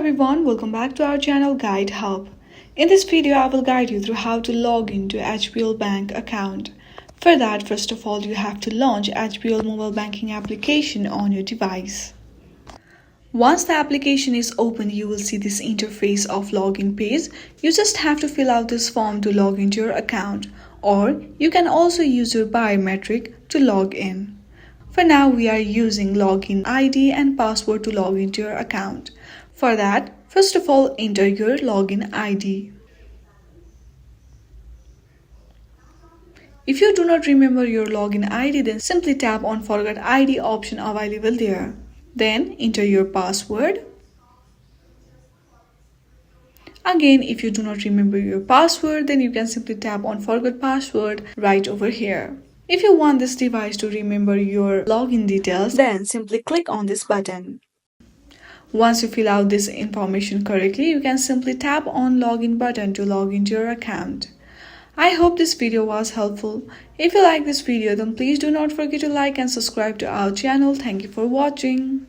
everyone, welcome back to our channel Guide Hub. In this video, I will guide you through how to log into HBL Bank account. For that, first of all, you have to launch HBL mobile banking application on your device. Once the application is open, you will see this interface of login page. You just have to fill out this form to log into your account, or you can also use your biometric to log in. For now, we are using login ID and password to log into your account. For that, first of all, enter your login ID. If you do not remember your login ID, then simply tap on Forgot ID option available there. Then enter your password. Again, if you do not remember your password, then you can simply tap on Forgot Password right over here. If you want this device to remember your login details, then simply click on this button. Once you fill out this information correctly, you can simply tap on Login button to log into your account. I hope this video was helpful. If you like this video, then please do not forget to like and subscribe to our channel. Thank you for watching.